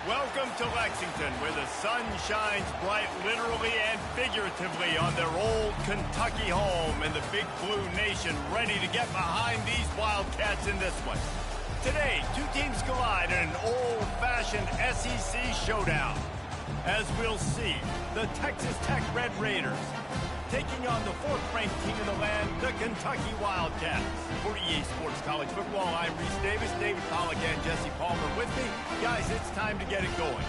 Welcome to Lexington, where the sun shines bright literally and figuratively on their old Kentucky home, and the Big Blue Nation ready to get behind these Wildcats in this one. Today, two teams collide in an old-fashioned SEC showdown. As we'll see, the Texas Tech Red Raiders taking on the fourth-ranked team in the land, the Kentucky Wildcats. For EA Sports College Football, I'm Reese Davis, David Pollack, and Jesse Palmer with me. Guys, it's time to get it going.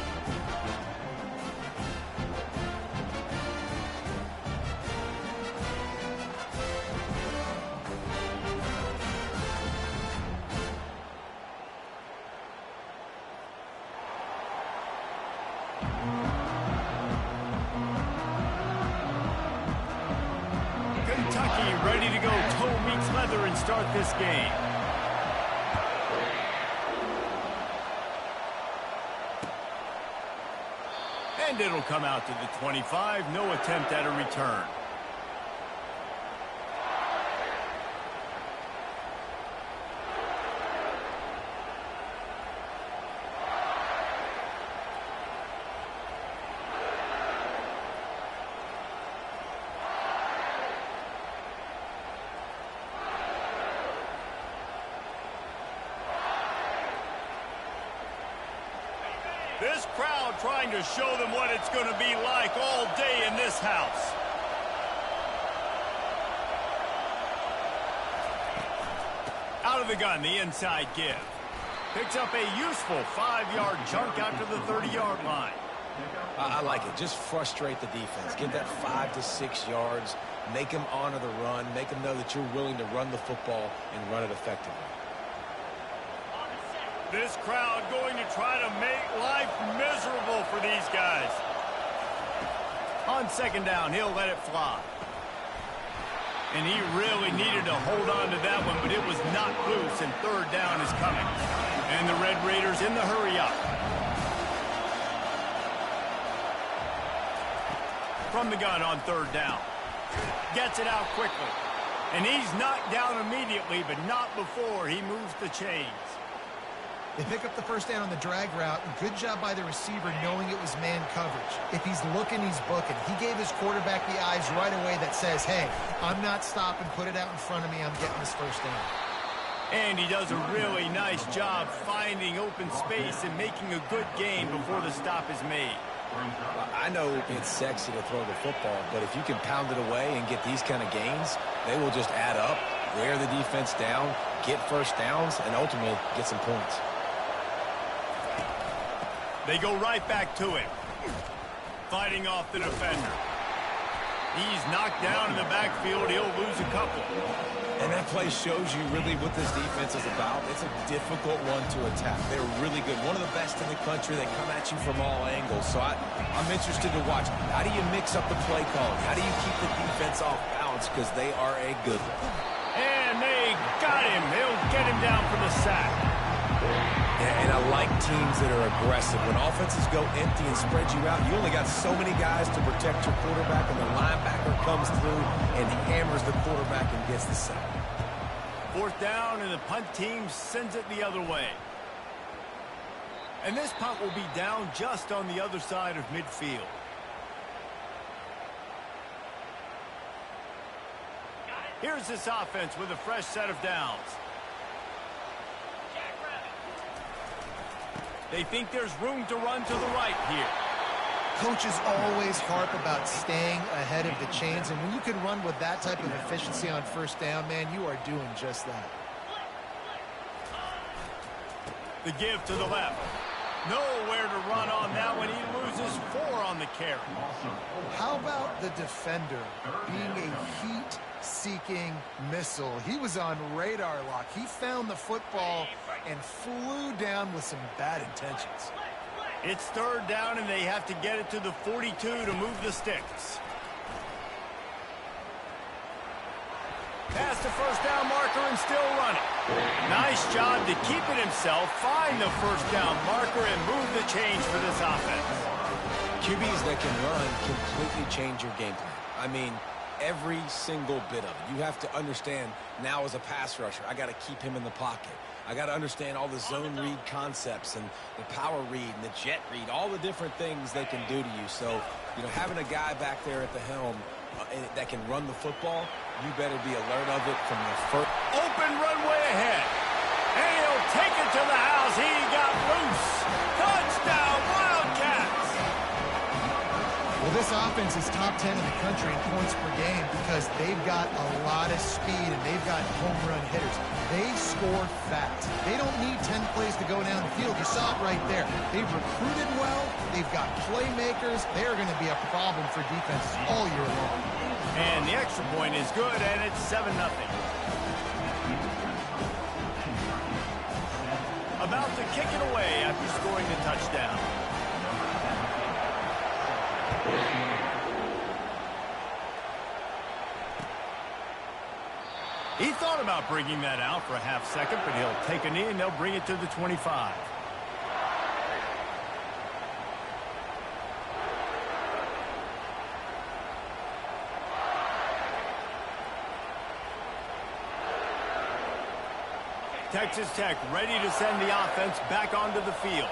Kentucky ready to go toe meets leather and start this game. And it'll come out to the 25. No attempt at a return. This crowd trying to show them what it's going to be like all day in this house. Out of the gun, the inside give. Picks up a useful 5-yard chunk after the 30-yard line. I like it. Just frustrate the defense. Give that 5 to 6 yards. Make them honor the run. Make them know that you're willing to run the football and run it effectively. This crowd going to try to make life miserable for these guys. On second down, he'll let it fly. And he really needed to hold on to that one, but it was not loose, and third down is coming. And the Red Raiders in the hurry up. From the gun on third down. Gets it out quickly. And he's knocked down immediately, but not before he moves the chains. They pick up the first down on the drag route. Good job by the receiver knowing it was man coverage. If he's looking, he's booking. He gave his quarterback the eyes right away that says, hey, I'm not stopping. Put it out in front of me. I'm getting this first down. And he does a really nice job finding open space and making a good gain before the stop is made. I know it's sexy to throw the football, but if you can pound it away and get these kind of gains, they will just add up, wear the defense down, get first downs, and ultimately get some points. They go right back to him. Fighting off the defender. He's knocked down in the backfield. He'll lose a couple. And that play shows you really what this defense is about. It's a difficult one to attack. They're really good. One of the best in the country. They come at you from all angles. So I'm interested to watch. How do you mix up the play calling? How do you keep the defense off balance? Because they are a good one. And they got him. They'll get him down for the sack. And I like teams that are aggressive. When offenses go empty and spread you out, you only got so many guys to protect your quarterback, and the linebacker comes through and hammers the quarterback and gets the sack. Fourth down, and the punt team sends it the other way. And this punt will be down just on the other side of midfield. Here's this offense with a fresh set of downs. They think there's room to run to the right here. Coaches always harp about staying ahead of the chains, and when you can run with that type of efficiency on first down, man, you are doing just that. The give to the left. Nowhere to run on that one. He loses 4 on the carry. How about the defender being a heat-seeking missile? He was on radar lock. He found the football and flew down with some bad intentions. It's third down, and they have to get it to the 42 to move the sticks. Past the first down marker and still running. Nice job to keep it himself, find the first down marker, and move the change for this offense. QBs that can run completely change your game plan. I mean, every single bit of it. You have to understand now as a pass rusher, I got to keep him in the pocket. I got to understand all the zone read concepts and the power read and the jet read, all the different things they can do to you. So, you know, having a guy back there at the helm that can run the football, you better be alert of it from the first. Open runway ahead. And he'll take it to the house. He got loose. Touchdown, Wildcats. Well, this offense is top 10 in the country in points per game because they've got a lot of speed and they've got home run hitters. They score fast. They don't need 10 plays to go down the field. You saw it right there. They've recruited well. They've got playmakers. They're going to be a problem for defenses all year long. And the extra point is good, and it's 7-0. About to kick it away after scoring the touchdown. He thought about bringing that out for a half second, but he'll take a knee and they'll bring it to the 25. Texas Tech ready to send the offense back onto the field.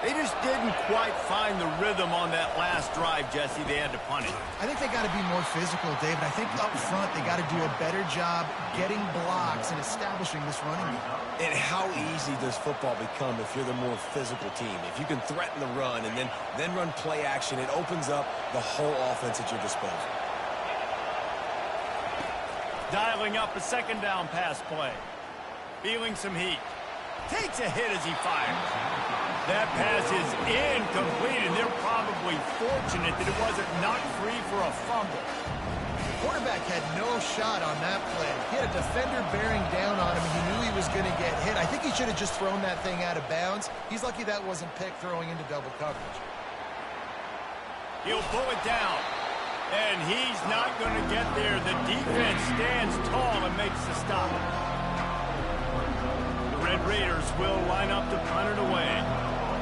They just didn't quite find the rhythm on that last drive, Jesse. They had to punt it. I think they got to be more physical, David. I think up front they got to do a better job getting blocks and establishing this running game. And how easy does football become if you're the more physical team? If you can threaten the run and then run play action, it opens up the whole offense at your disposal. Dialing up a second down pass play. Feeling some heat. Takes a hit as he fires. That pass is incomplete, and they're probably fortunate that it wasn't knocked free for a fumble. The quarterback had no shot on that play. He had a defender bearing down on him. He knew he was going to get hit. I think he should have just thrown that thing out of bounds. He's lucky that wasn't picked throwing into double coverage. He'll pull it down. And he's not going to get there. The defense stands tall and makes the stop. Red Raiders will line up to punt it away.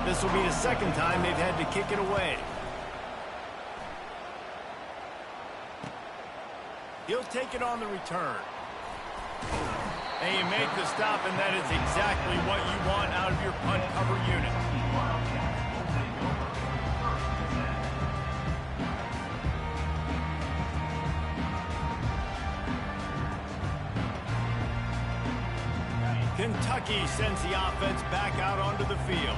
This will be the second time they've had to kick it away. He'll take it on the return. And you make the stop, and that is exactly what you want out of your punt cover unit. Kentucky sends the offense back out onto the field.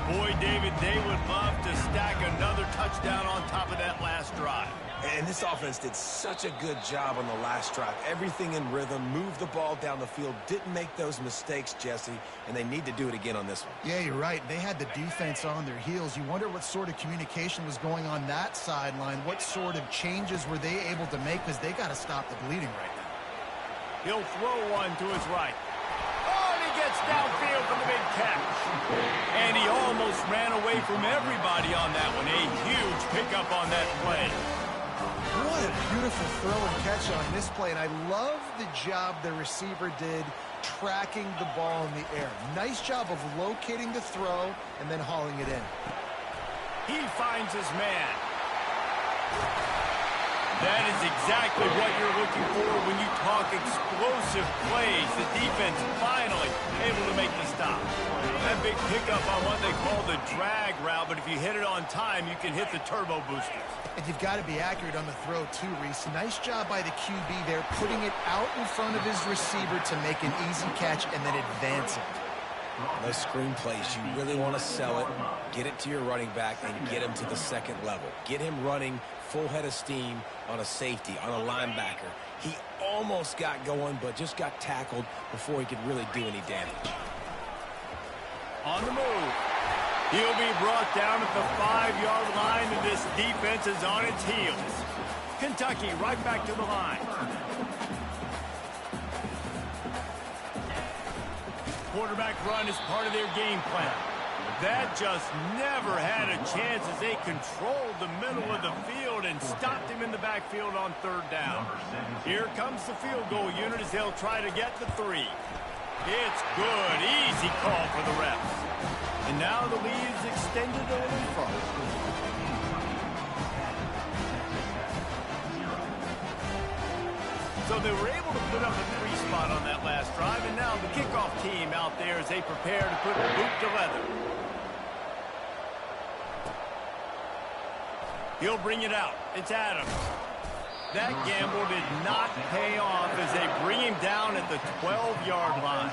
Boy, David, they would love to stack another touchdown on top of that last drive. And this offense did such a good job on the last drive. Everything in rhythm, moved the ball down the field, didn't make those mistakes, Jesse, and they need to do it again on this one. Yeah, you're right. They had the defense on their heels. You wonder what sort of communication was going on that sideline. What sort of changes were they able to make, because they got to stop the bleeding right now. He'll throw one to his right. Gets downfield for the big catch. And he almost ran away from everybody on that one. A huge pickup on that play. What a beautiful throw and catch on this play. And I love the job the receiver did tracking the ball in the air. Nice job of locating the throw and then hauling it in. He finds his man. That is exactly what you're looking for when you talk explosive plays. The defense finally able to make the stop. That big pickup on what they call the drag route, but if you hit it on time, you can hit the turbo boosters. And you've got to be accurate on the throw too, Reese. Nice job by the QB there, putting it out in front of his receiver to make an easy catch and then advance it. Those screen plays, you really want to sell it, get it to your running back, and get him to the second level. Get him running full head of steam on a safety, on a linebacker. He almost got going, but just got tackled before he could really do any damage. On the move. He'll be brought down at the 5-yard line, and this defense is on its heels. Kentucky right back to the line. Quarterback run is part of their game plan. That just never had a chance as they controlled the middle of the field and stopped him in the backfield on third down. Here comes the field goal unit as they'll try to get the 3. It's good. Easy call for the refs. And now the lead is extended a little further. So So they were able to put up a 3-spot on that last drive, and now the kickoff team out there as they prepare to put boot to leather. He'll bring it out. It's Adams. That gamble did not pay off as they bring him down at the 12-yard line.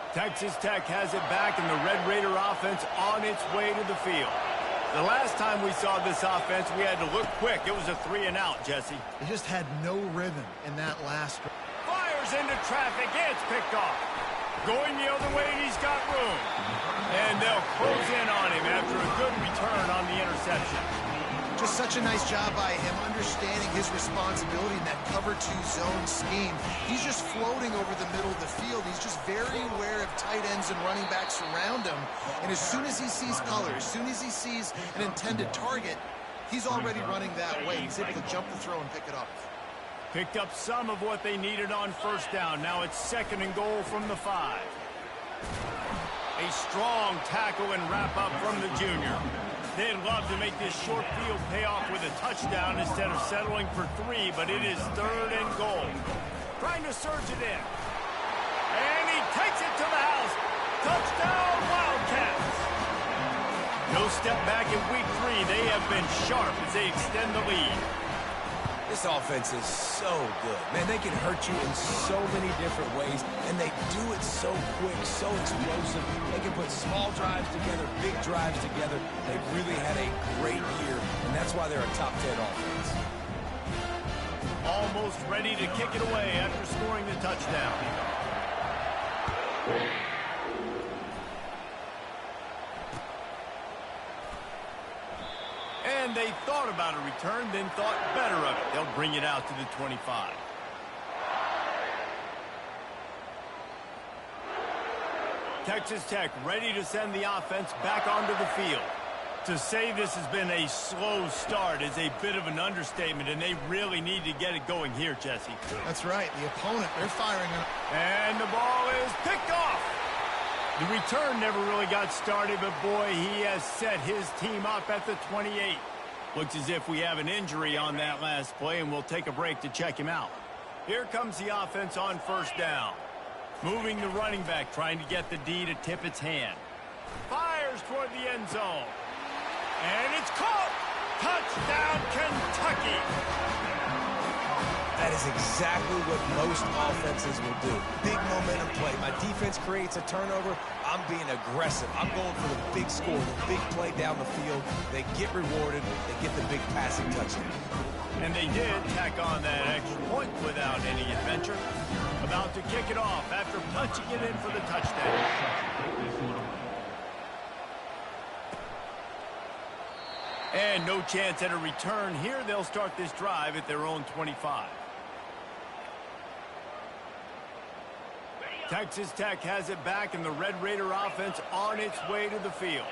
Texas Tech has it back, and the Red Raider offense on its way to the field. The last time we saw this offense, we had to look quick. It was a 3-and-out, Jesse. They just had no rhythm in that last. Fires into traffic. It's picked off. Going the other way, he's got room. And they'll close in on him after a good return on the interception. Just such a nice job by him understanding his responsibility in that cover 2 zone scheme. He's just floating over the middle of the field. He's just very aware of tight ends and running backs around him. And as soon as he sees color, as soon as he sees an intended target, he's already running that way. He's able to jump the throw and pick it up. Picked up some of what they needed on first down. Now it's 2nd and goal from the 5. A strong tackle and wrap up from the junior. They'd love to make this short field pay off with a touchdown instead of settling for 3, but it is 3rd and goal. Trying to surge it in. And he takes it to the house. Touchdown, Wildcats. No step back in week 3. They have been sharp as they extend the lead. This offense is so good. Man, they can hurt you in so many different ways, and they do it so quick, so explosive. They can put small drives together, big drives together. They've really had a great year, and that's why they're a top 10 offense. Almost ready to kick it away after scoring the touchdown. And they thought about a return, then thought better of it. They'll bring it out to the 25. Texas Tech ready to send the offense back onto the field. To say this has been a slow start is a bit of an understatement, and they really need to get it going here, Jesse. That's right. The opponent, they're firing on. And the ball is picked off. The return never really got started, but boy, he has set his team up at the 28. Looks as if we have an injury on that last play, and we'll take a break to check him out. Here comes the offense on first down. Moving the running back, trying to get the D to tip its hand. Fires toward the end zone. And it's caught. Touchdown, Kentucky. That is exactly what most offenses will do. Big momentum play. My defense creates a turnover. I'm being aggressive. I'm going for the big score, the big play down the field. They get rewarded. They get the big passing touchdown. And they did tack on that extra point without any adventure. About to kick it off after punching it in for the touchdown. And no chance at a return here. They'll start this drive at their own 25. Texas Tech has it back, and the Red Raider offense on its way to the field.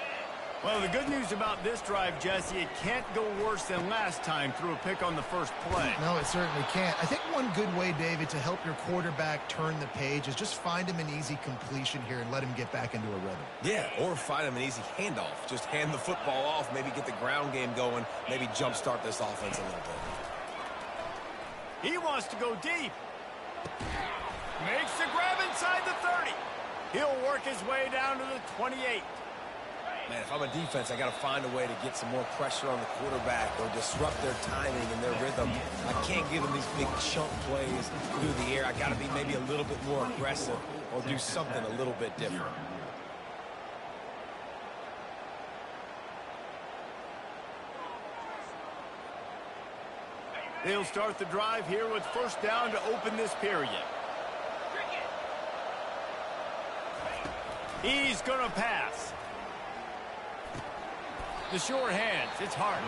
Well, the good news about this drive, Jesse, it can't go worse than last time through a pick on the first play. No, it certainly can't. I think one good way, David, to help your quarterback turn the page is just find him an easy completion here and let him get back into a rhythm. Yeah, or find him an easy handoff. Just hand the football off, maybe get the ground game going, maybe jumpstart this offense a little bit. He wants to go deep. Makes the grab inside the 30. He'll work his way down to the 28. Man, if I'm a defense, I got to find a way to get some more pressure on the quarterback or disrupt their timing and their rhythm. I can't give them these big chunk plays through the air. I got to be maybe a little bit more aggressive or do something a little bit different. They'll start the drive here with first down to open this period. He's going to pass. The short hands, it's hard.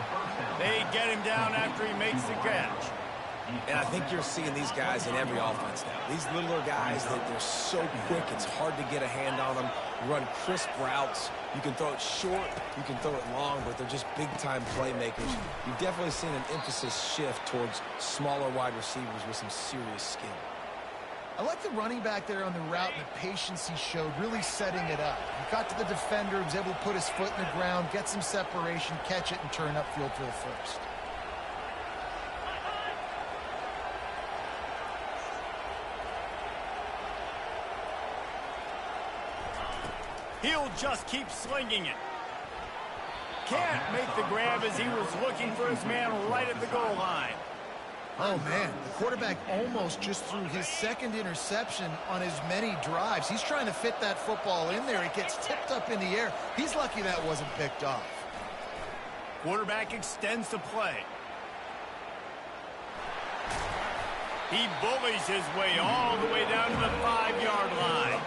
They get him down after he makes the catch. And I think you're seeing these guys in every offense now. These littler guys, they're so quick, it's hard to get a hand on them. Run crisp routes. You can throw it short, you can throw it long, but they're just big-time playmakers. You've definitely seen an emphasis shift towards smaller wide receivers with some serious skill. I like the running back there on the route and the patience he showed, really setting it up. He got to the defender, was able to put his foot in the ground, get some separation, catch it, and turn upfield for the first. He'll just keep slinging it. Can't make the grab as he was looking for his man right at the goal line. Oh, man, the quarterback almost just threw his second interception on as many drives. He's trying to fit that football in there. It gets tipped up in the air. He's lucky that wasn't picked off. Quarterback extends the play. He bullies his way all the way down to the 5-yard line.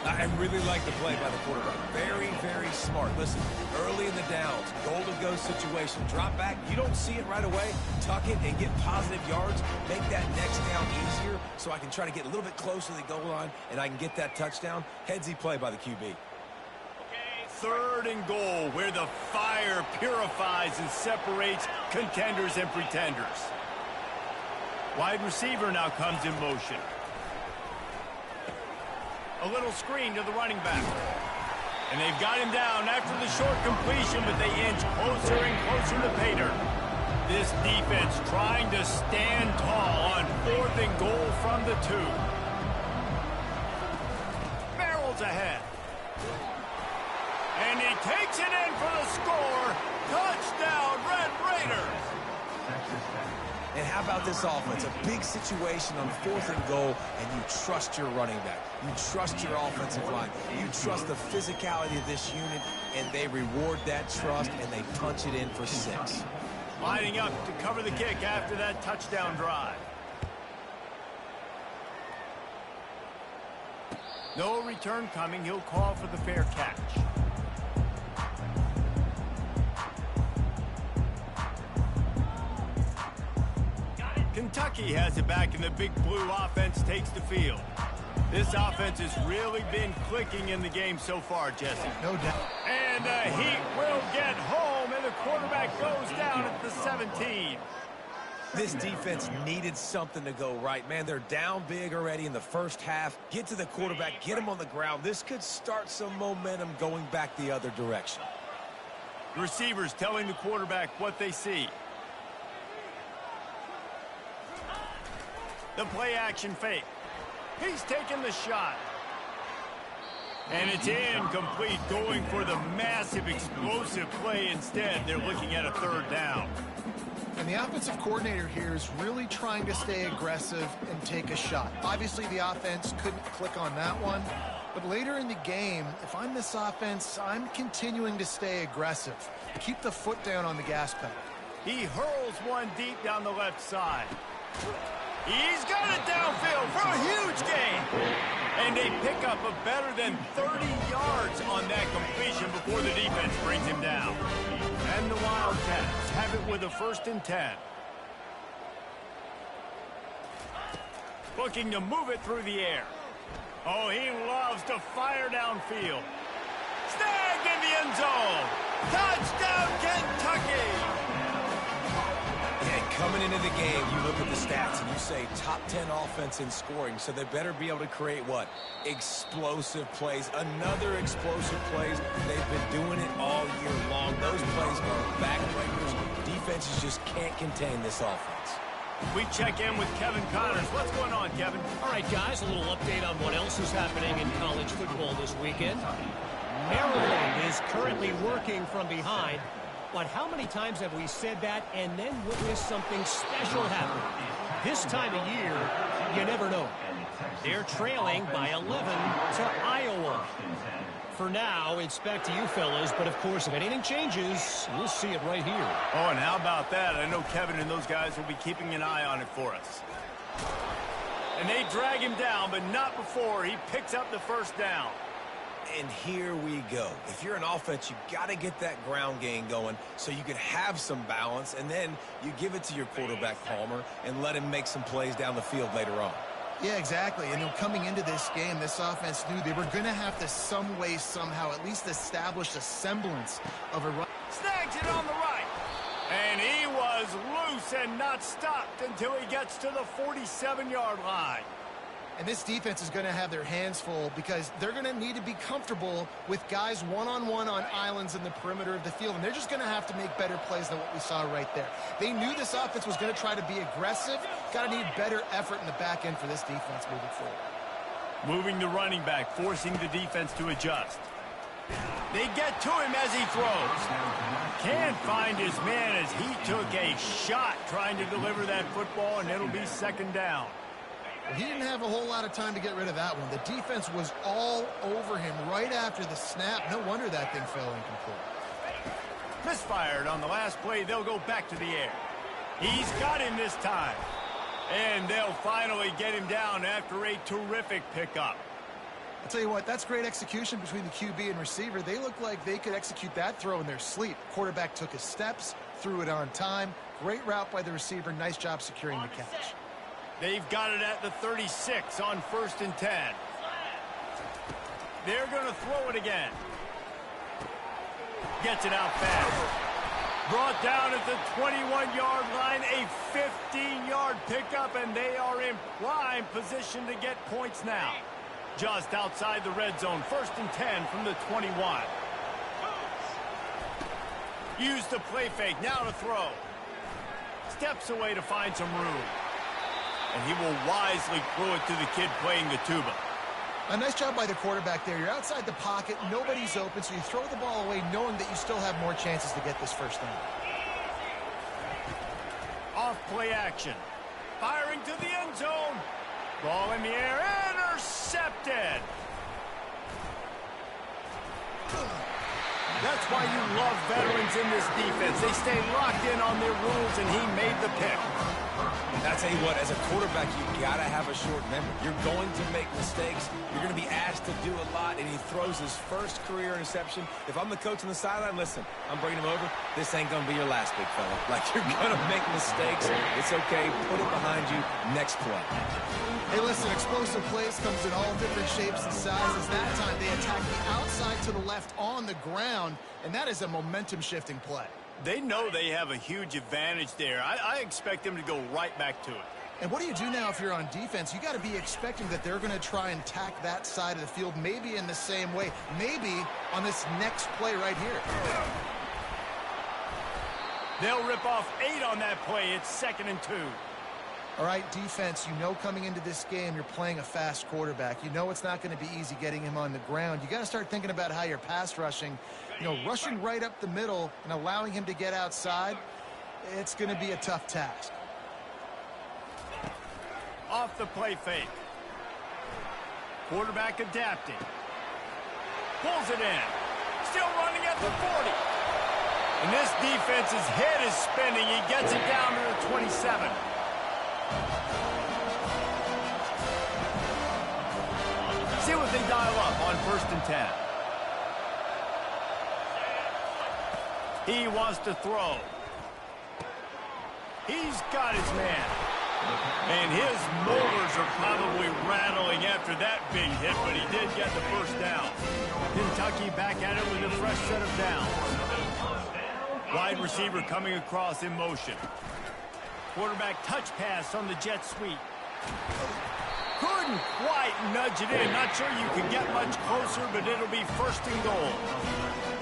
I really like the play by the quarterback. Very, very smart. Listen, early in the downs, goal-to-go situation, drop back. You don't see it right away. Tuck it and get positive yards. Make that next down easier so I can try to get a little bit closer to the goal line and I can get that touchdown. Headsy play by the QB. 3rd and goal, where the fire purifies and separates contenders and pretenders. Wide receiver now comes in motion. A little screen to the running back. And they've got him down after the short completion, but they inch closer and closer to pay dirt. This defense trying to stand tall on 4th and goal from the 2. Barrels ahead. And he takes it in for the score. Touchdown, Red Raiders. And how about this offense? A big situation on 4th and goal, and you trust your running back. You trust your offensive line. You trust the physicality of this unit, and they reward that trust, and they punch it in for 6. Lining up to cover the kick after that touchdown drive. No return coming. He'll call for the fair catch. Kentucky has it back, and the big blue offense takes the field. This offense has really been clicking in the game so far, Jesse. No doubt. And the Heat will get home, and the quarterback goes down at the 17. This defense needed something to go right. Man, they're down big already in the first half. Get to the quarterback, get him on the ground. This could start some momentum going back the other direction. The receivers telling the quarterback what they see. The play action fake. He's taking the shot. And it's incomplete, going for the massive explosive play instead. They're looking at a 3rd down. And the offensive coordinator here is really trying to stay aggressive and take a shot. Obviously, the offense couldn't click on that one. But later in the game, if I'm this offense, I'm continuing to stay aggressive. Keep the foot down on the gas pedal. He hurls one deep down the left side. He's got it downfield for a huge gain. And they pick up a better than 30 yards on that completion before the defense brings him down. And the Wildcats have it with a 1st and 10. Looking to move it through the air. Oh, he loves to fire downfield. Snagged in the end zone. Touchdown, Kentucky! Coming into the game, you look at the stats and you say top 10 offense in scoring, so they better be able to create what? Explosive plays. Another explosive plays. They've been doing it all year long. Those plays are backbreakers. Defenses just can't contain this offense. We check in with Kevin Connors. What's going on, Kevin? All right, guys, a little update on what else is happening in college football this weekend. Maryland is currently working from behind. But how many times have we said that and then witnessed something special happen? This time of year, you never know. They're trailing by 11 to Iowa. For now, it's back to you fellas, but of course, if anything changes, we'll see it right here. Oh, and how about that? I know Kevin and those guys will be keeping an eye on it for us. And they drag him down, but not before he picks up the 1st down. And here we go. If you're an offense, you got to get that ground game going so you can have some balance, and then you give it to your quarterback, Palmer, and let him make some plays down the field later on. Yeah, exactly. And coming into this game, this offense knew they were going to have to some way, somehow, at least establish a semblance of a run. Snags it on the right. And he was loose and not stopped until he gets to the 47-yard line. And this defense is going to have their hands full because they're going to need to be comfortable with guys one-on-one on islands in the perimeter of the field. And they're just going to have to make better plays than what we saw right there. They knew this offense was going to try to be aggressive. Got to need better effort in the back end for this defense moving forward. Moving the running back, forcing the defense to adjust. They get to him as he throws. Can't find his man as he took a shot trying to deliver that football, and it'll be second down. Well, he didn't have a whole lot of time to get rid of that one. The defense was all over him right after the snap. No wonder that thing fell incomplete. Misfired on the last play. They'll go back to the air. He's got him this time. And they'll finally get him down after a terrific pickup. I'll tell you what, that's great execution between the QB and receiver. They look like they could execute that throw in their sleep. Quarterback took his steps, threw it on time. Great route by the receiver. Nice job securing the catch. They've got it at the 36 on 1st and 10. They're going to throw it again. Gets it out fast. Brought down at the 21-yard line, a 15-yard pickup, and they are in prime position to get points now. Just outside the red zone, 1st and 10 from the 21. Use the play fake, now to throw. Steps away to find some room. And he will wisely throw it to the kid playing the tuba. A nice job by the quarterback there. You're outside the pocket, nobody's open, so you throw the ball away knowing that you still have more chances to get this first down. Off play action. Firing to the end zone. Ball in the air, intercepted. That's why you love veterans in this defense. They stay locked in on their rules, and he made the pick. I tell you what, as a quarterback, you got to have a short memory. You're going to make mistakes. You're going to be asked to do a lot, and he throws his first career interception. If I'm the coach on the sideline, listen, I'm bringing him over. This ain't going to be your last, big fella. Like, you're going to make mistakes. It's okay. Put it behind you. Next play. Hey, listen, explosive plays comes in all different shapes and sizes. That time, they attack the outside to the left on the ground, and that is a momentum-shifting play. They know they have a huge advantage there. I expect them to go right back to it. And what do you do now if you're on defense? You got to be expecting that they're going to try and attack that side of the field, maybe in the same way, maybe on this next play right here. They'll rip off 8 on that play. It's 2nd and 2. All right, defense, you know coming into this game you're playing a fast quarterback. You know it's not going to be easy getting him on the ground. You got to start thinking about how you're pass rushing. You know, rushing right up the middle and allowing him to get outside, it's going to be a tough task. Off the play fake. Quarterback adapting. Pulls it in. Still running at the 40. And this defense's head is spinning. He gets it down to the 27. See what they dial up on 1st and 10. He wants to throw. He's got his man. And his motors are probably rattling after that big hit, but he did get the first down. Kentucky back at it with a fresh set of downs. Wide receiver coming across in motion. Quarterback touch pass on the jet sweep. Couldn't quite nudge it in. Not sure you can get much closer, but it'll be 1st and goal.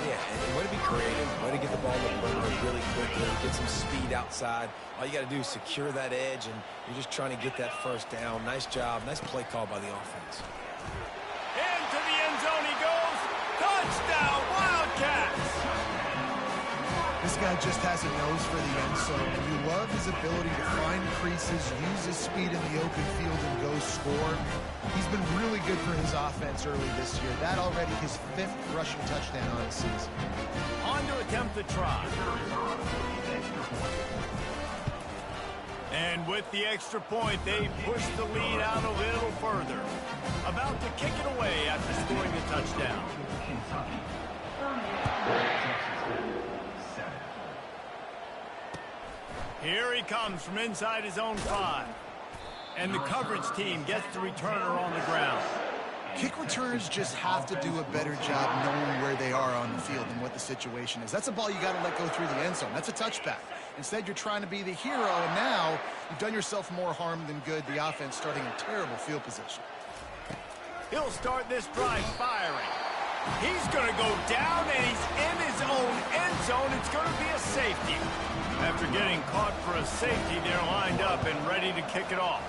Yeah, and way to be creative, way to get the ball to the perimeter really quickly, get some speed outside. All you got to do is secure that edge, and you're just trying to get that first down. Nice job. Nice play call by the offense. Into the end zone he goes. Touchdown, Wildcats! This guy just has a nose for the end zone, and you love his ability to find creases, use his speed in the open field, and go score. He's been really good for his offense early this year. That already his 5th rushing touchdown on the season. On to attempt the try. And with the extra point, they push the lead out a little further. About to kick it away after scoring the touchdown. Here he comes from inside his own 5. And the coverage team gets the returner on the ground. Kick returners just have to do a better job knowing where they are on the field and what the situation is. That's a ball you got to let go through the end zone. That's a touchback. Instead, you're trying to be the hero, and now you've done yourself more harm than good. The offense starting in terrible field position. He'll start this drive firing. He's going to go down, and he's in his own end zone. It's going to be a safety. After getting caught for a safety, they're lined up and ready to kick it off.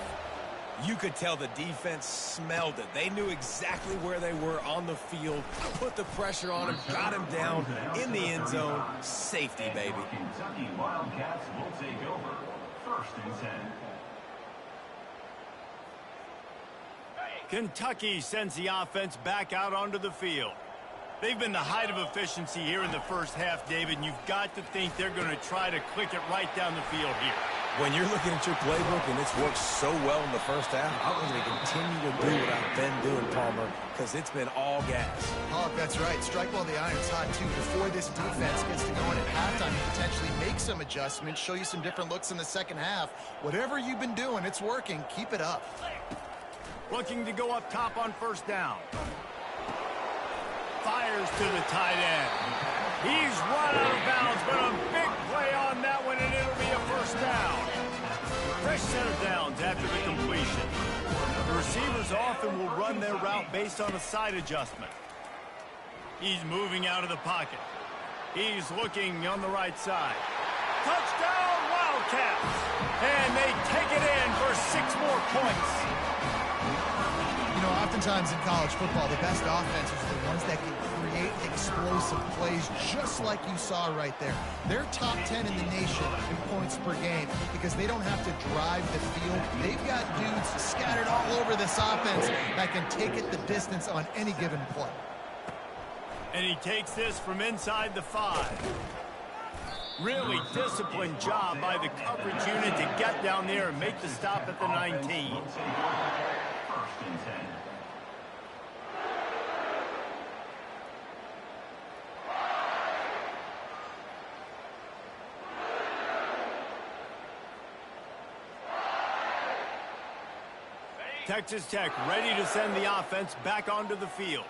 You could tell the defense smelled it. They knew exactly where they were on the field, put the pressure on him, got him down in the end zone. Safety, baby. Kentucky Wildcats will take over. 1st and 10. Kentucky sends the offense back out onto the field. They've been the height of efficiency here in the first half, David, and you've got to think they're going to try to click it right down the field here. When you're looking at your playbook and it's worked so well in the first half, I'm going to continue to do what I've been doing, Palmer, because it's been all gas. Oh, that's right. Strike while the iron's hot, too. Before this defense gets to going at halftime, you potentially make some adjustments, show you some different looks in the second half. Whatever you've been doing, it's working. Keep it up. Looking to go up top on 1st down. Fires to the tight end. He's run out of bounds, but a big play on that one, and it'll be a 1st down. Fresh set of downs after the completion. The receivers often will run their route based on a side adjustment. He's moving out of the pocket. He's looking on the right side. Touchdown, Wildcats! And they take it in for 6 more points. You know, oftentimes in college football, the best offenses are the ones that can create explosive plays just like you saw right there. They're top 10 in the nation in points per game because they don't have to drive the field. They've got dudes scattered all over this offense that can take it the distance on any given play. And he takes this from inside the 5. Really disciplined job by the coverage unit to get down there and make the stop at the 19. 1st and 10. Texas Tech ready to send the offense back onto the field.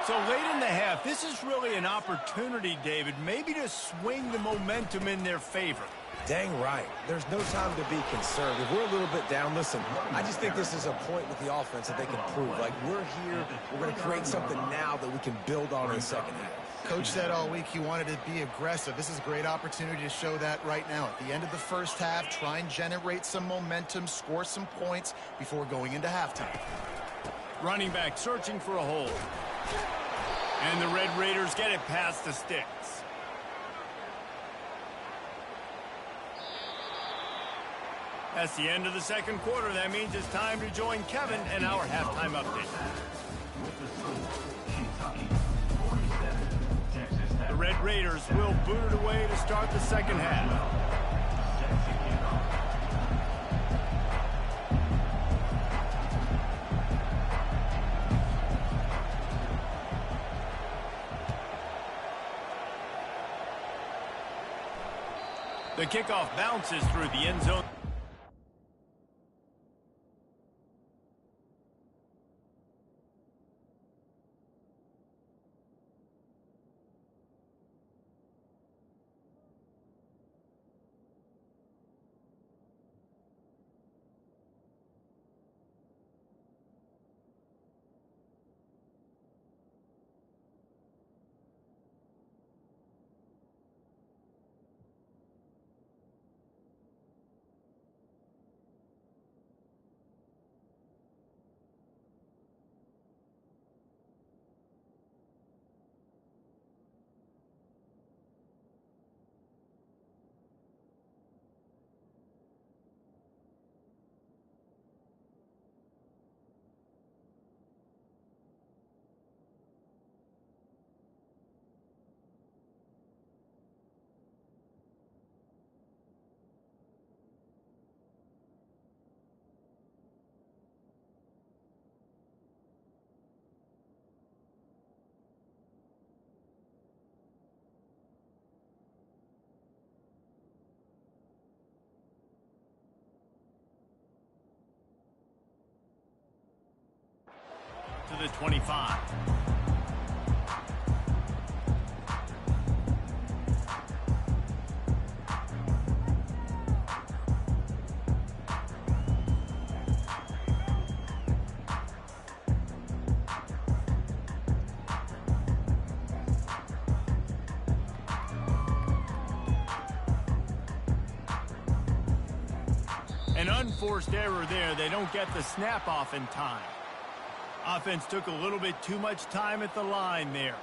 So late in the half, this is really an opportunity, David, maybe to swing the momentum in their favor. Dang right. There's no time to be concerned. If we're a little bit down, listen, I just think this is a point with the offense that they can prove. Like, we're here, we're going to create something now that we can build on in the second half. Coach said all week he wanted to be aggressive. This is a great opportunity to show that right now. At the end of the first half, try and generate some momentum, score some points before going into halftime. Running back searching for a hole. And the Red Raiders get it past the sticks. That's the end of the second quarter. That means it's time to join Kevin and our halftime update. The Red Raiders will boot it away to start the second half. The kickoff bounces through the end zone. the 25. An unforced error there. They don't get the snap off in time. Offense took a little bit too much time at the line there.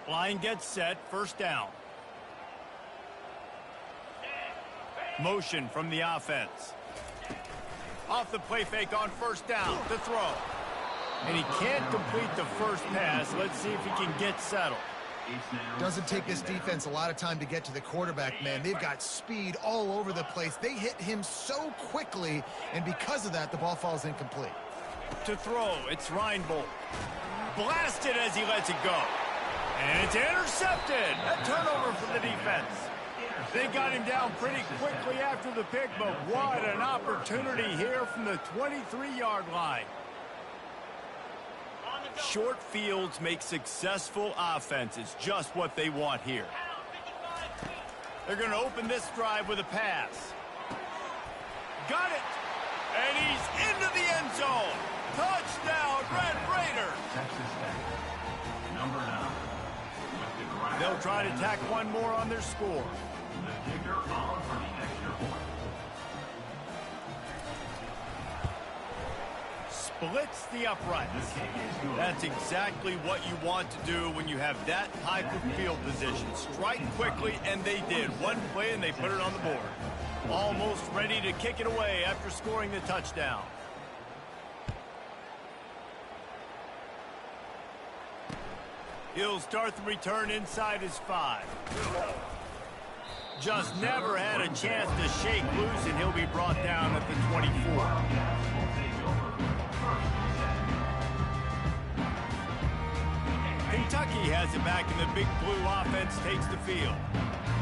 Line gets set, first down. Motion from the offense. Off the play fake on first down to throw. And he can't complete the first pass. Let's see if he can get settled. Doesn't take this defense a lot of time to get to the quarterback, man. They've got speed all over the place. They hit him so quickly, and because of that, the ball falls incomplete. To throw, it's Reinbold. Blasted as he lets it go. And it's intercepted. A turnover for the defense. They got him down pretty quickly after the pick, but what an opportunity here from the 23-yard line. Short fields make successful offenses, just what they want here. They're going to open this drive with a pass. Got it! And he's into the end zone. Touchdown, Red Raiders! Number 9. They'll try to tack one more on their score. The kicker on for the extra point. Splits the uprights. That's exactly what you want to do when you have that type of field position. Strike quickly, and they did. One play, and they put it on the board. Almost ready to kick it away after scoring the touchdown. He'll start the return inside his 5. Just never had a chance to shake loose, and he'll be brought down at the 24. Kentucky has it back, and the Big Blue offense takes the field.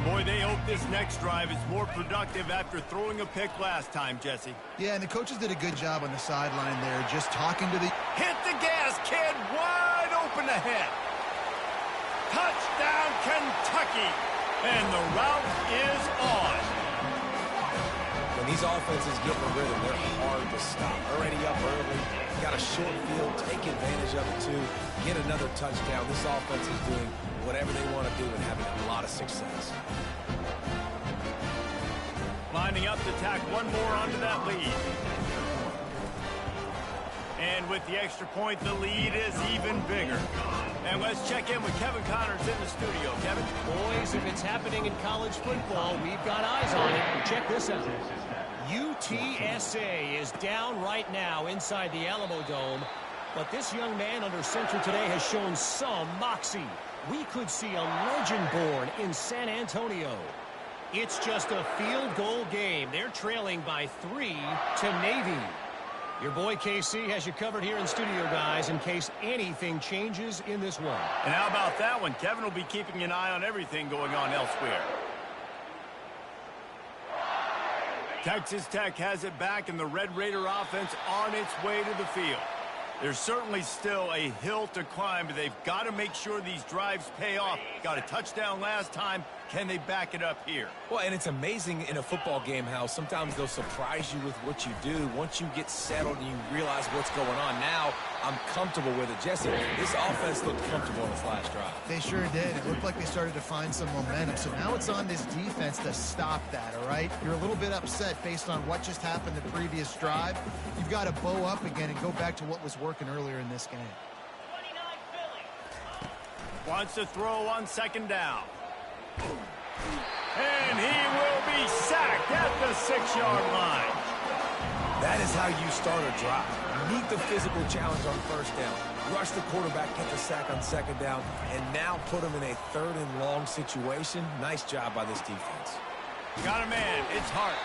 Boy, they hope this next drive is more productive after throwing a pick last time, Jesse. Yeah, and the coaches did a good job on the sideline there, just talking to the... Hit the gas, kid! Wide open ahead. Touchdown, Kentucky! And the route is on. When these offenses get in the rhythm, they're hard to stop. Already up early, got a short field, take advantage of it too, get another touchdown. This offense is doing whatever they want to do and having a lot of success. Lining up to tack one more onto that lead. And with the extra point, the lead is even bigger. And let's check in with Kevin Connors in the studio. Kevin? Boys, if it's happening in college football, we've got eyes on it. Check this out. UTSA is down right now inside the Alamo Dome. But this young man under center today has shown some moxie. We could see a legend born in San Antonio. It's just a field goal game. They're trailing by 3 to Navy. Your boy KC has you covered here in studio, guys, in case anything changes in this one. And how about that one? Kevin will be keeping an eye on everything going on elsewhere. Texas Tech has it back, and the Red Raider offense on its way to the field. There's certainly still a hill to climb, but they've got to make sure these drives pay off. Got a touchdown last time. Can they back it up here? Well, and it's amazing in a football game how sometimes they'll surprise you with what you do. Once you get settled and you realize what's going on, now I'm comfortable with it. Jesse, this offense looked comfortable in this last drive. They sure did. It looked like they started to find some momentum. So now it's on this defense to stop that, all right? You're a little bit upset based on what just happened the previous drive. You've got to bow up again and go back to what was working earlier in this game. Wants to throw on second down. And he will be sacked at the 6-yard line. That is how you start a drive. Meet the physical challenge on first down. Rush the quarterback, get the sack on second down, and now put him in a 3rd and long situation. Nice job by this defense. Got a man. It's Hart.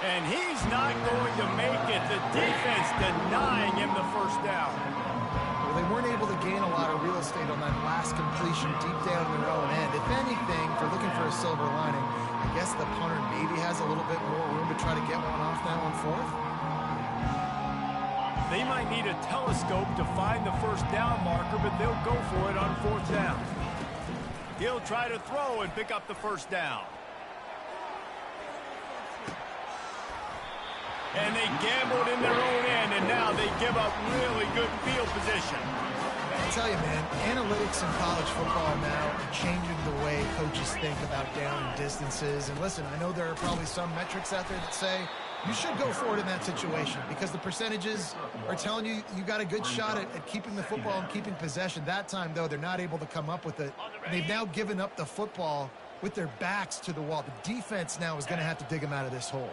And he's not going to make it. The defense denying him the first down. Well, they weren't able to gain a lot of real State on that last completion deep down in their own end. If anything, if they're looking for a silver lining, I guess the punter maybe has a little bit more room to try to get one off now on fourth. They might need a telescope to find the first down marker, but they'll go for it on fourth down. He'll try to throw and pick up the first down. And they gambled in their own end, and now they give up really good field position. I tell you, man, analytics in college football now are changing the way coaches think about down and distances. And listen, I know there are probably some metrics out there that say you should go for it in that situation because the percentages are telling you you got a good shot at keeping the football and keeping possession. That time, though, they're not able to come up with it. And they've now given up the football with their backs to the wall. The defense now is going to have to dig them out of this hole.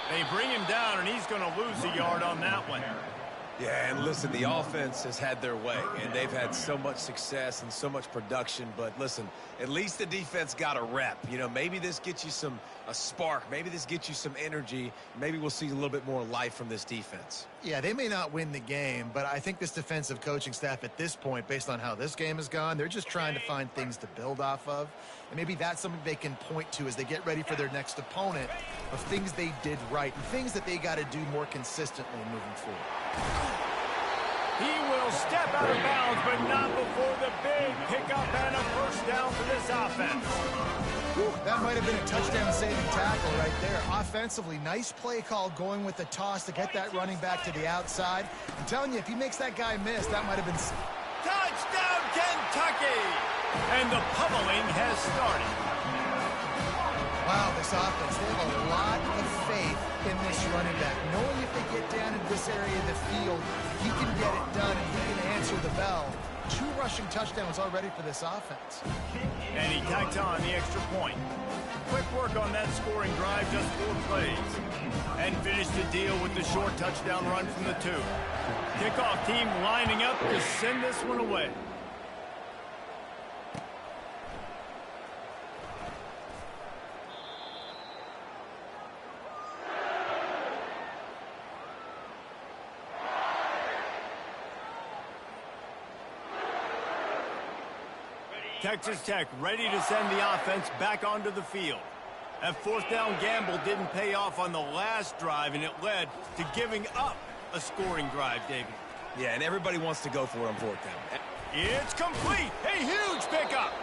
They bring him down, and he's going to lose a yard on that one. Yeah, and listen, the offense has had their way, and they've had so much success and so much production. But listen, at least the defense got a rep. You know, maybe this gets you a spark. Maybe this gets you some energy. Maybe we'll see a little bit more life from this defense. Yeah, they may not win the game, but I think this defensive coaching staff at this point, based on how this game has gone, they're just trying to find things to build off of. And maybe that's something they can point to as they get ready for their next opponent of things they did right and things that they got to do more consistently moving forward. He will step out of bounds, but not before the big pickup and a first down for this offense. Whew, that might have been a touchdown-saving tackle right there. Offensively, nice play call going with the toss to get that running back to the outside. I'm telling you, if he makes that guy miss, that might have been... Touchdown, Kentucky! And the pummeling has started. Wow, this offense, they have a lot of faith in this running back. Knowing if they get down in this area of the field, he can get it done and he can answer the bell. 2 rushing touchdowns already for this offense. And he tacks on the extra point. Quick work on that scoring drive, just 4 plays. And finished the deal with the short touchdown run from the 2. Kickoff team lining up to send this one away. Texas Tech ready to send the offense back onto the field. That fourth down gamble didn't pay off on the last drive, and it led to giving up a scoring drive, David. Yeah, and everybody wants to go for it on fourth down. It's complete. A huge pickup.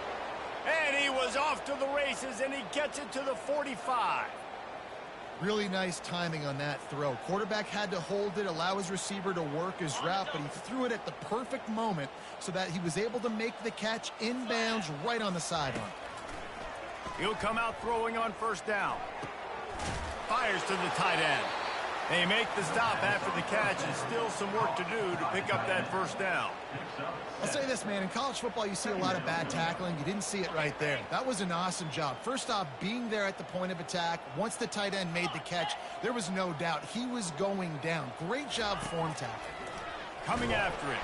And he was off to the races, and he gets it to the 45. Really nice timing on that throw. Quarterback had to hold it, allow his receiver to work his route, but he threw it at the perfect moment so that he was able to make the catch inbounds right on the sideline. He'll come out throwing on first down. Fires to the tight end. They make the stop after the catch, and still some work to do to pick up that first down. I'll say this, man. In college football, you see a lot of bad tackling. You didn't see it right there. That was an awesome job. First off, being there at the point of attack. Once the tight end made the catch, there was no doubt he was going down. Great job form tackling. Coming after it.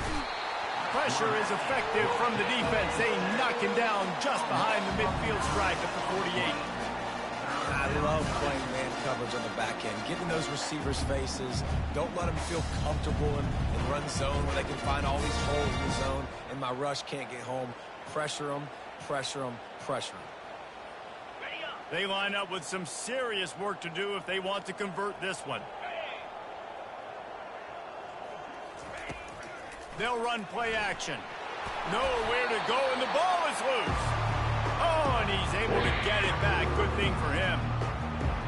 Pressure is effective from the defense. They knock him down just behind the midfield stripe at the 48. I love playing man coverage on the back end, getting those receivers' faces. Don't let them feel comfortable in run zone where they can find all these holes in the zone, and my rush can't get home. Pressure them, pressure them, pressure them. They line up with some serious work to do if they want to convert this one. They'll run play action. Nowhere to go, and the ball is loose. Oh, and he's able to get it back. Good thing for him.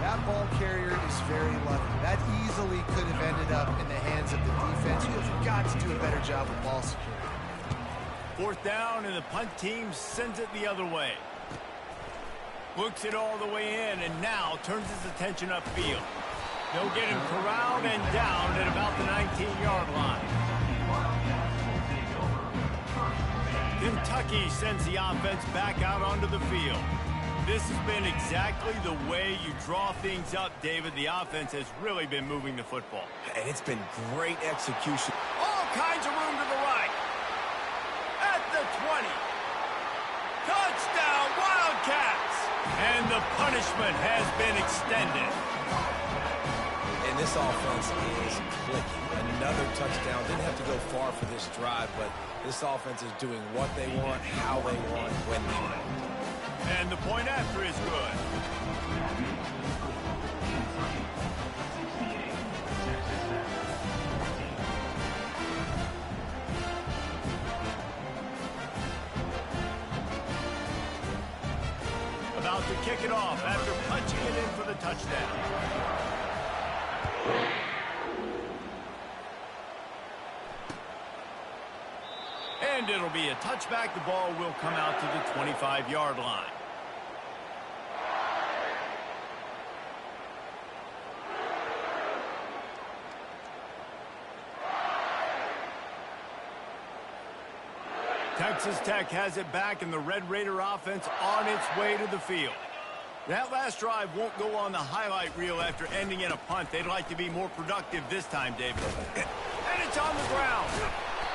That ball carrier is very lucky. That easily could have ended up in the hands of the defense. You have got to do a better job with ball security. Fourth down, and the punt team sends it the other way. Looks it all the way in, and now turns his attention upfield. They'll get him corralled and down at about the 19-yard line. Kentucky sends the offense back out onto the field. This has been exactly the way you draw things up, David. The offense has really been moving the football. And it's been great execution. All kinds of room to the right. At the 20. Touchdown, Wildcats! And the punishment has been extended. And this offense is clicking. Another touchdown. Didn't have to go far for this drive, but this offense is doing what they want, how they want, when they want. And the point after is good. About to kick it off after punching it in for the touchdown. And it'll be a touchback. The ball will come out to the 25-yard line. Texas Tech has it back, and the Red Raider offense on its way to the field. That last drive won't go on the highlight reel after ending in a punt. They'd like to be more productive this time, David. And it's on the ground.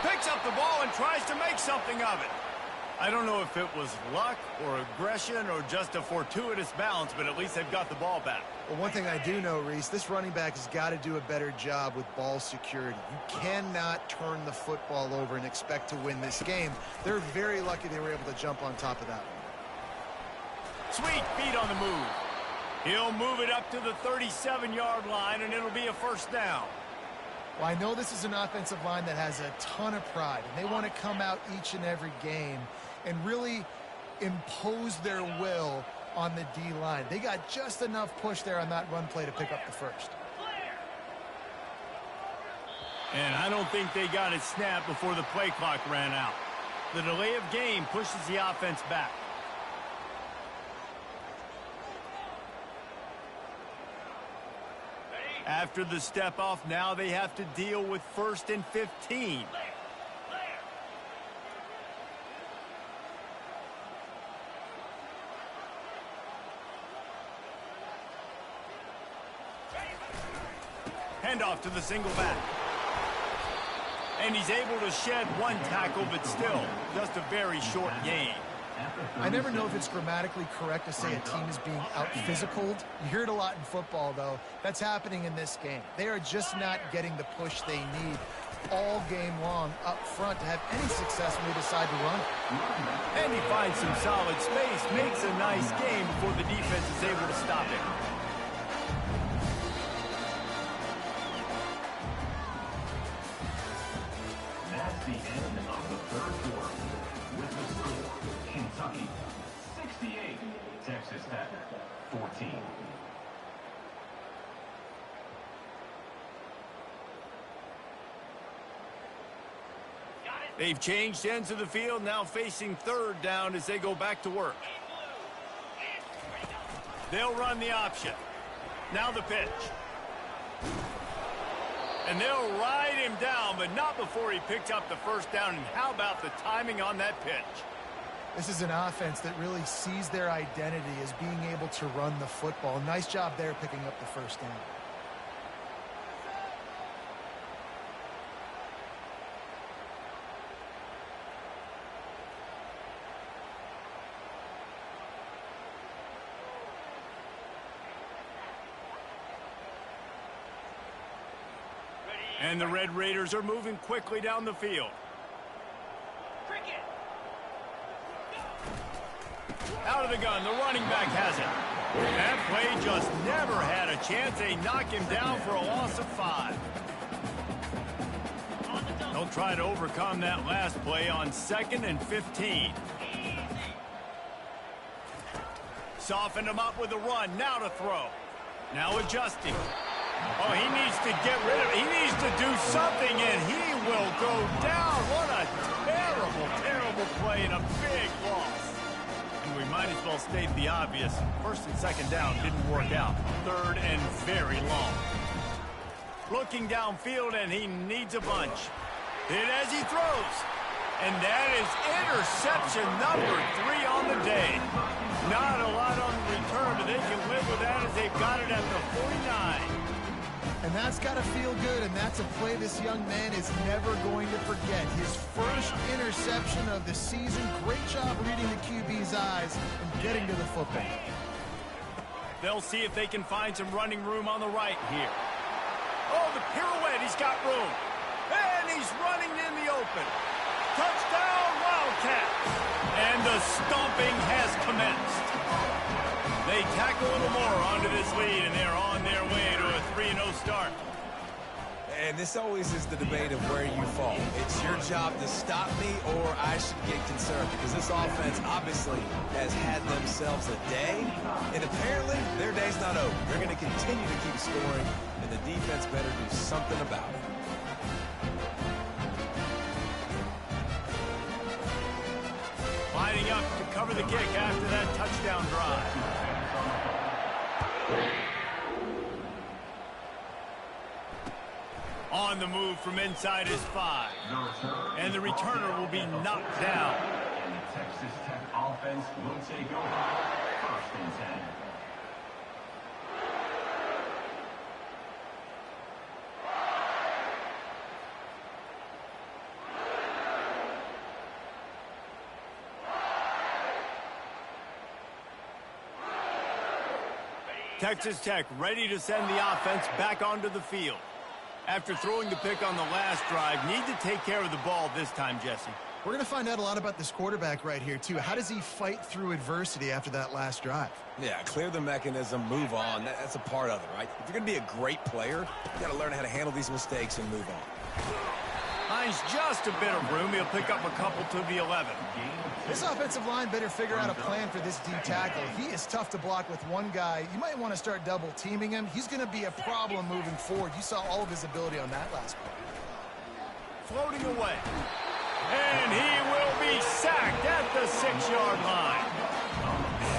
Picks up the ball and tries to make something of it. I don't know if it was luck or aggression or just a fortuitous bounce, but at least they've got the ball back. Well, one thing I do know, Reese, this running back has got to do a better job with ball security. You cannot turn the football over and expect to win this game. They're very lucky they were able to jump on top of that one. Sweet feet on the move. He'll move it up to the 37-yard line, and it'll be a first down. Well, I know this is an offensive line that has a ton of pride, and they want to come out each and every game and really impose their will on the D-line. They got just enough push there on that run play to pick up the first. And I don't think they got it snapped before the play clock ran out. The delay of game pushes the offense back. After the step off, now they have to deal with 1st and 15. Handoff to the single back. And he's able to shed one tackle, but still just a very short gain. I never know if it's grammatically correct to say a team is being out-physicaled. You hear it a lot in football, though. That's happening in this game. They are just not getting the push they need all game long up front to have any success when they decide to run. And he finds some solid space, makes a nice game before the defense is able to stop him. That's the end of the third quarter. With the score, Kentucky 68, Texas Tech 14. They've changed ends of the field, now facing 3rd down as they go back to work. They'll run the option. Now the pitch. And they'll ride him down, but not before he picks up the first down. And how about the timing on that pitch? This is an offense that really sees their identity as being able to run the football. Nice job there picking up the first down. And the Red Raiders are moving quickly down the field. Out of the gun, the running back has it. That play just never had a chance. They knock him down for a loss of 5. They'll try to overcome that last play on 2nd and 15. Softened him up with a run. Now to throw. Now adjusting. Oh, he needs to get rid of it. He needs to do something, and he will go down. What a terrible, terrible play and a big loss. And we might as well state the obvious. 1st and 2nd down didn't work out. 3rd and very long. Looking downfield, and he needs a bunch. Hit as he throws. And that is interception number 3 on the day. Not a lot on the return, but they can live with that as they've got it at the 49. And that's got to feel good, and that's a play this young man is never going to forget. His first interception of the season. Great job reading the QB's eyes and getting to the football. They'll see if they can find some running room on the right here. he's got room. And he's running in the open. Touchdown, Wildcats. And the stomping has commenced. They tack a little more onto this lead, and they're on their way to a 3-0 start. And this always is the debate of where you fall. It's your job to stop me, or I should get concerned, because this offense obviously has had themselves a day, and apparently their day's not over. They're going to continue to keep scoring, and the defense better do something about it. Lining up to cover the kick after that touchdown drive. On the move from inside his 5. And the returner will be knocked down. And the Texas Tech offense will take over. 1st and 10. Texas Tech ready to send the offense back onto the field. After throwing the pick on the last drive, need to take care of the ball this time, Jesse. We're going to find out a lot about this quarterback right here, too. How does he fight through adversity after that last drive? Yeah, clear the mechanism, move on. That's a part of it, right? If you're going to be a great player, you got to learn how to handle these mistakes and move on. Finds just a bit of room. He'll pick up a couple to the 11. This offensive line better figure out a plan for this D tackle. He is tough to block with one guy. You might want to start double teaming him. He's going to be a problem moving forward. You saw all of his ability on that last play. Floating away. And he will be sacked at the 6-yard line.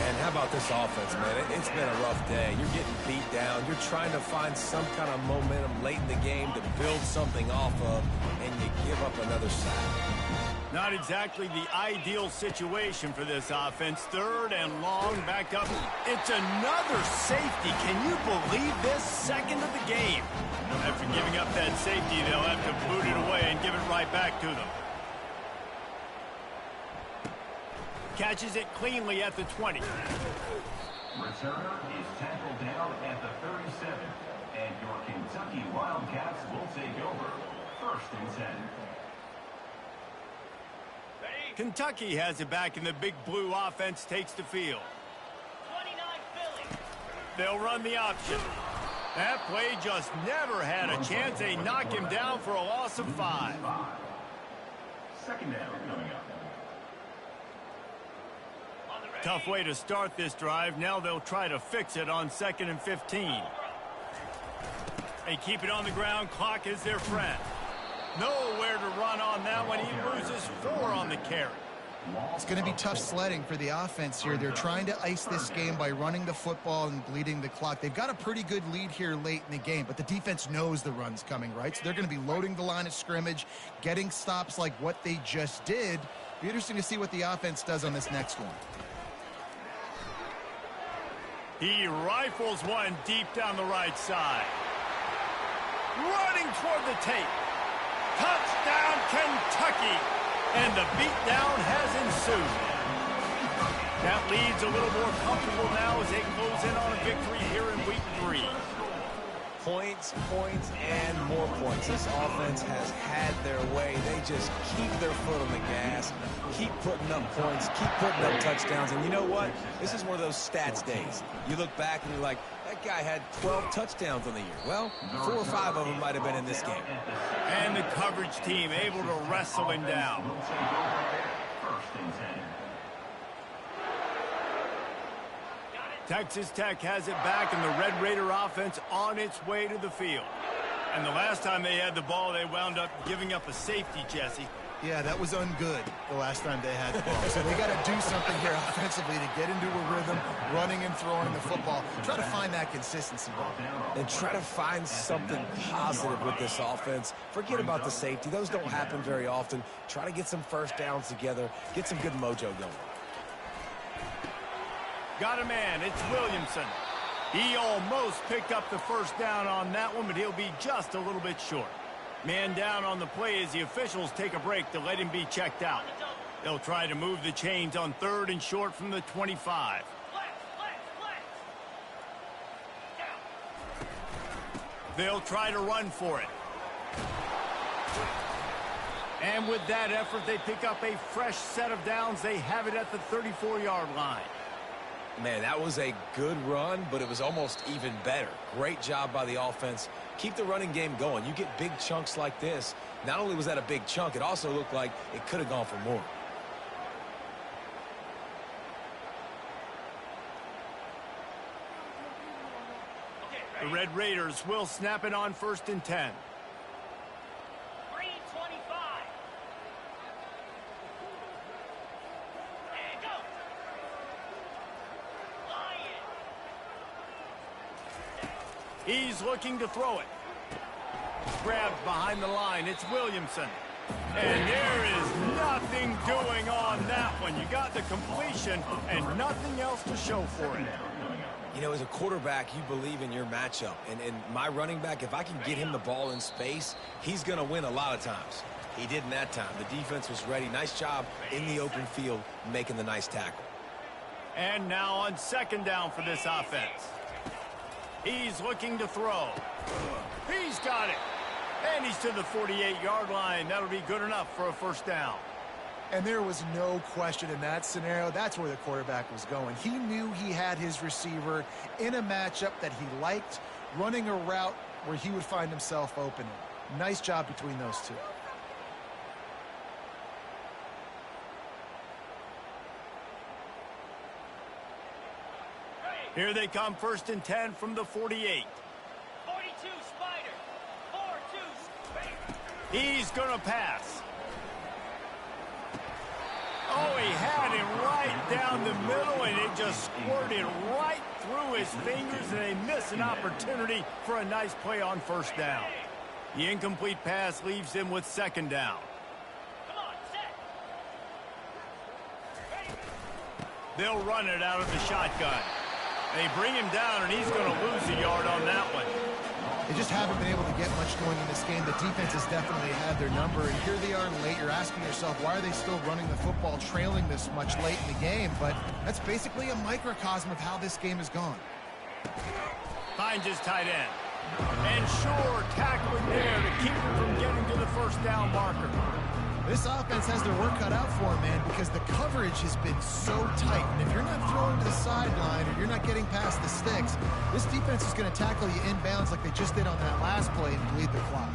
And how about this offense, man? It's been a rough day. You're getting beat down. You're trying to find some kind of momentum late in the game to build something off of, and you give up another sack. Not exactly the ideal situation for this offense. 3rd and long, back up. It's another safety. Can you believe this? 2nd of the game. After giving up that safety, they'll have to boot it away and give it right back to them. Catches it cleanly at the 20. Returner is tackled down at the 37. And your Kentucky Wildcats will take over. 1st and 10. Kentucky has it back, and the big blue offense takes the field. 29 Philly. They'll run the option. That play just never had a chance. They knock him down for a loss of 5. 2nd down coming up. Tough way to start this drive. Now they'll try to fix it on 2nd and 15. They keep it on the ground. Clock is their friend. Nowhere to run on that one. He loses 4 on the carry. It's going to be tough sledding for the offense here. They're trying to ice this game by running the football and bleeding the clock. They've got a pretty good lead here late in the game, but the defense knows the run's coming, right? So they're going to be loading the line of scrimmage, getting stops like what they just did. Be interesting to see what the offense does on this next one. He rifles one deep down the right side. Running toward the tape. Touchdown, Kentucky. And the beatdown has ensued. That lead's a little more comfortable now as they close in on a victory here in week 3. Points, points, and more points. This offense has had their way. They just keep their foot on the gas, keep putting up points, keep putting up touchdowns. And you know what? This is one of those stats days. You look back and you're like, that guy had 12 touchdowns on the year. Well, 4 or 5 of them might have been in this game. And the coverage team able to wrestle him down. 1st and 10. Texas Tech has it back, and the Red Raider offense on its way to the field. And the last time they had the ball, they wound up giving up a safety, Jesse. Yeah, that was ungood the last time they had the ball. So they got to do something here offensively to get into a rhythm, running and throwing the football. Try to find that consistency. And try to find something positive with this offense. Forget about the safety. Those don't happen very often. Try to get some first downs together. Get some good mojo going. Got a man. It's Williamson. He almost picked up the first down on that one, but he'll be just a little bit short. Man down on the play as the officials take a break to let him be checked out. They'll try to move the chains on 3rd and short from the 25. They'll try to run for it. And with that effort, they pick up a fresh set of downs. They have it at the 34-yard line. Man, that was a good run, but it was almost even better. Great job by the offense. Keep the running game going. You get big chunks like this. Not only was that a big chunk, it also looked like it could have gone for more. The Red Raiders will snap it on 1st and 10. 3:25. And go. Lion. He's looking to throw it. Grabbed behind the line. It's Williamson. And there is nothing doing on that one. You got the completion and nothing else to show for it. You know, as a quarterback, you believe in your matchup. And my running back, if I can get him the ball in space, he's going to win a lot of times. He didn't that time. The defense was ready. Nice job in the open field making the nice tackle. And now on 2nd down for this offense. He's looking to throw. He's got it. And he's to the 48-yard line. That'll be good enough for a 1st down. And there was no question in that scenario. That's where the quarterback was going. He knew he had his receiver in a matchup that he liked, running a route where he would find himself open. Nice job between those two. Here they come, 1st and 10 from the 48. 42 Spider. 4-2 Spider. He's going to pass. Oh, he had him right down the middle, and it just squirted right through his fingers, and they miss an opportunity for a nice play on 1st down. The incomplete pass leaves him with 2nd down. Come on, set. Ready. They'll run it out of the shotgun. They bring him down, and he's going to lose a yard on that one. They just haven't been able to get much going in this game. The defense has definitely had their number, and here they are late. You're asking yourself, why are they still running the football, trailing this much late in the game? But that's basically a microcosm of how this game has gone. Finds his tight end. And sure, tackling there to keep him from getting to the 1st down marker. This offense has their work cut out for them, man, because the coverage has been so tight. And if you're not throwing to the sideline or you're not getting past the sticks, this defense is going to tackle you inbounds like they just did on that last play and bleed the clock.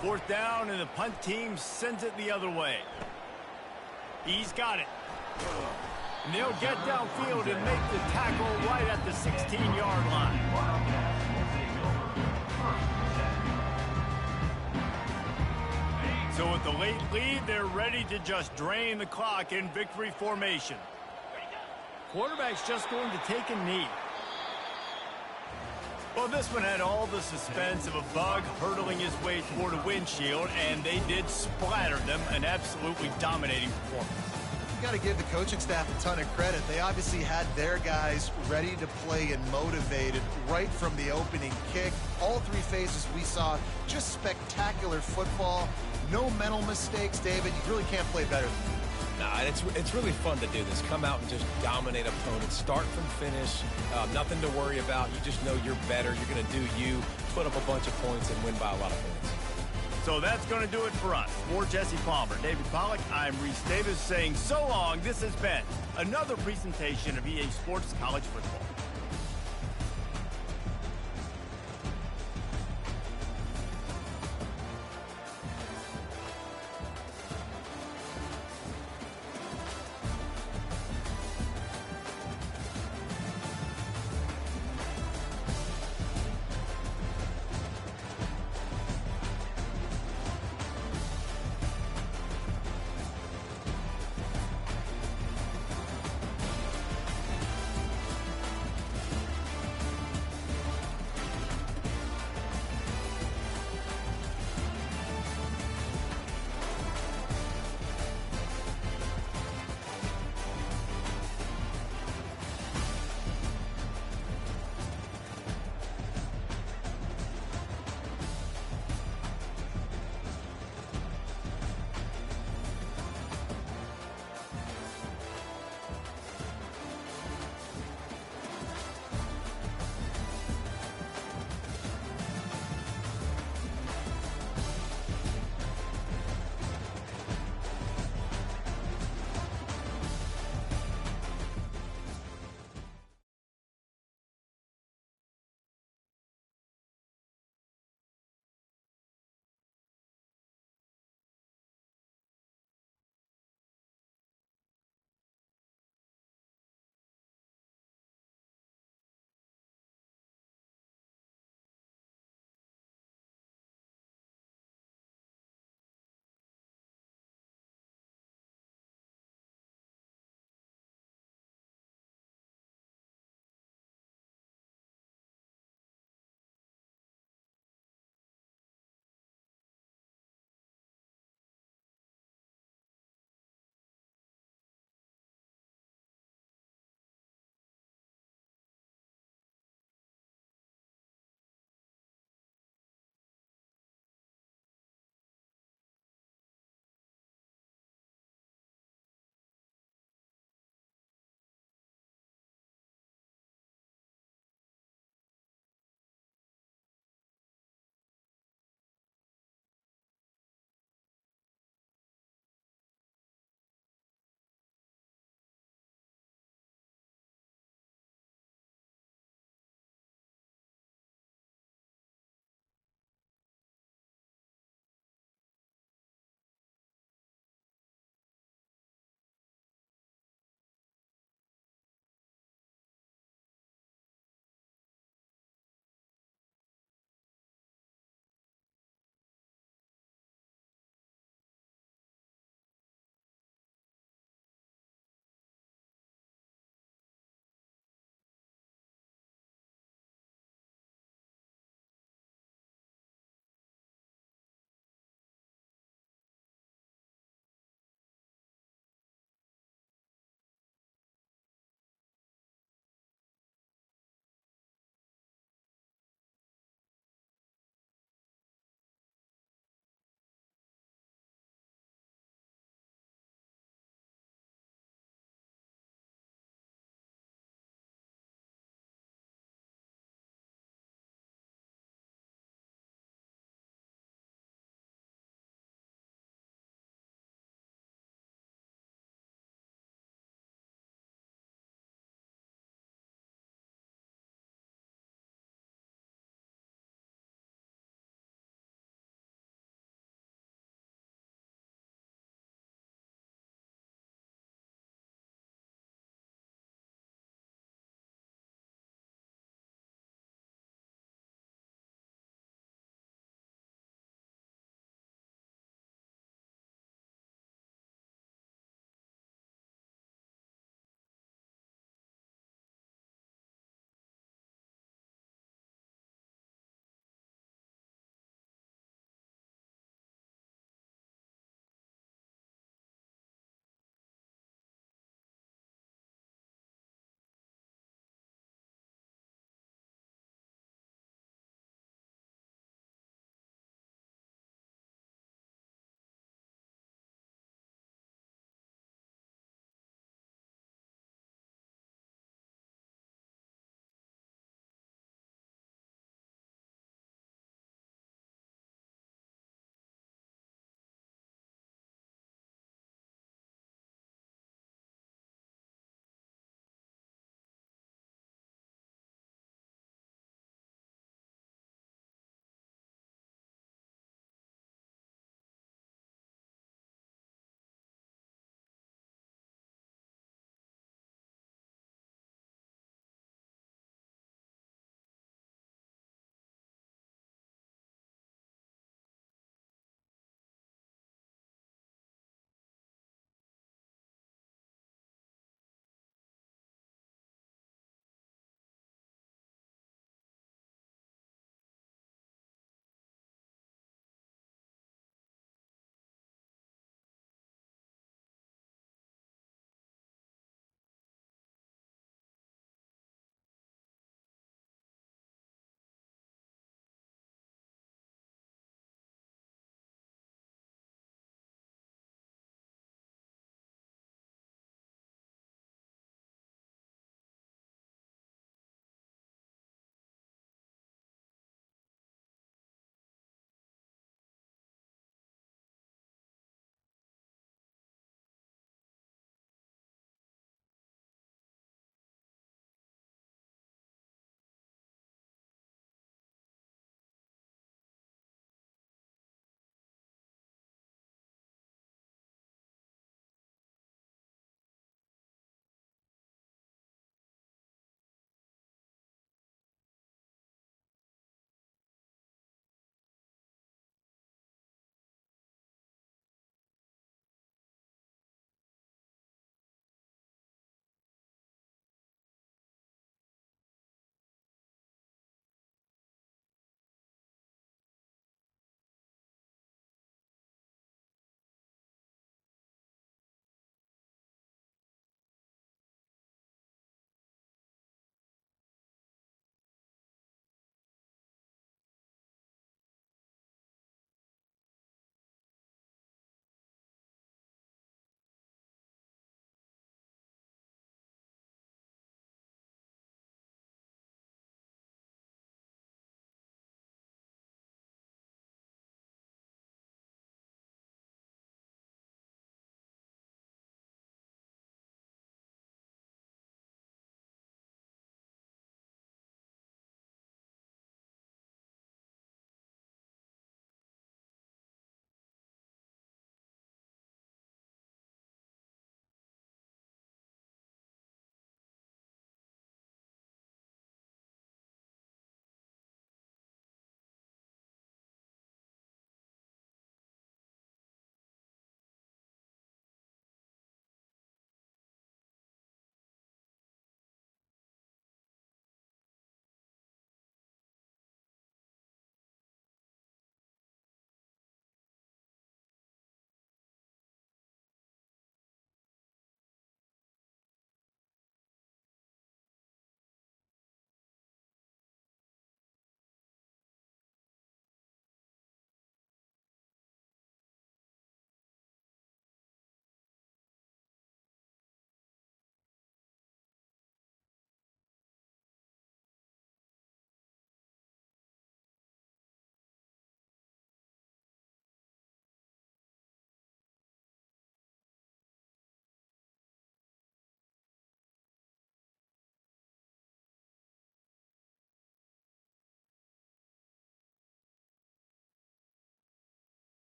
Fourth down, and the punt team sends it the other way. He's got it. And they'll get downfield and make the tackle right at the 16-yard line. So with the late lead, they're ready to just drain the clock in victory formation. Quarterback's just going to take a knee. Well, this one had all the suspense of a bug hurtling his way toward a windshield, and they did splatter them, an absolutely dominating performance. You got to give the coaching staff a ton of credit. They obviously had their guys ready to play and motivated right from the opening kick. All 3 phases we saw, just spectacular football. No mental mistakes, David. You really can't play better than that. Nah, it's really fun to do this. Come out and just dominate opponents. Start from finish. Nothing to worry about. You just know you're better. You're going to do you, put up a bunch of points, and win by a lot of points. So that's going to do it for us. For Jesse Palmer, David Pollack, I'm Reese Davis saying so long. This has been another presentation of EA Sports College Football.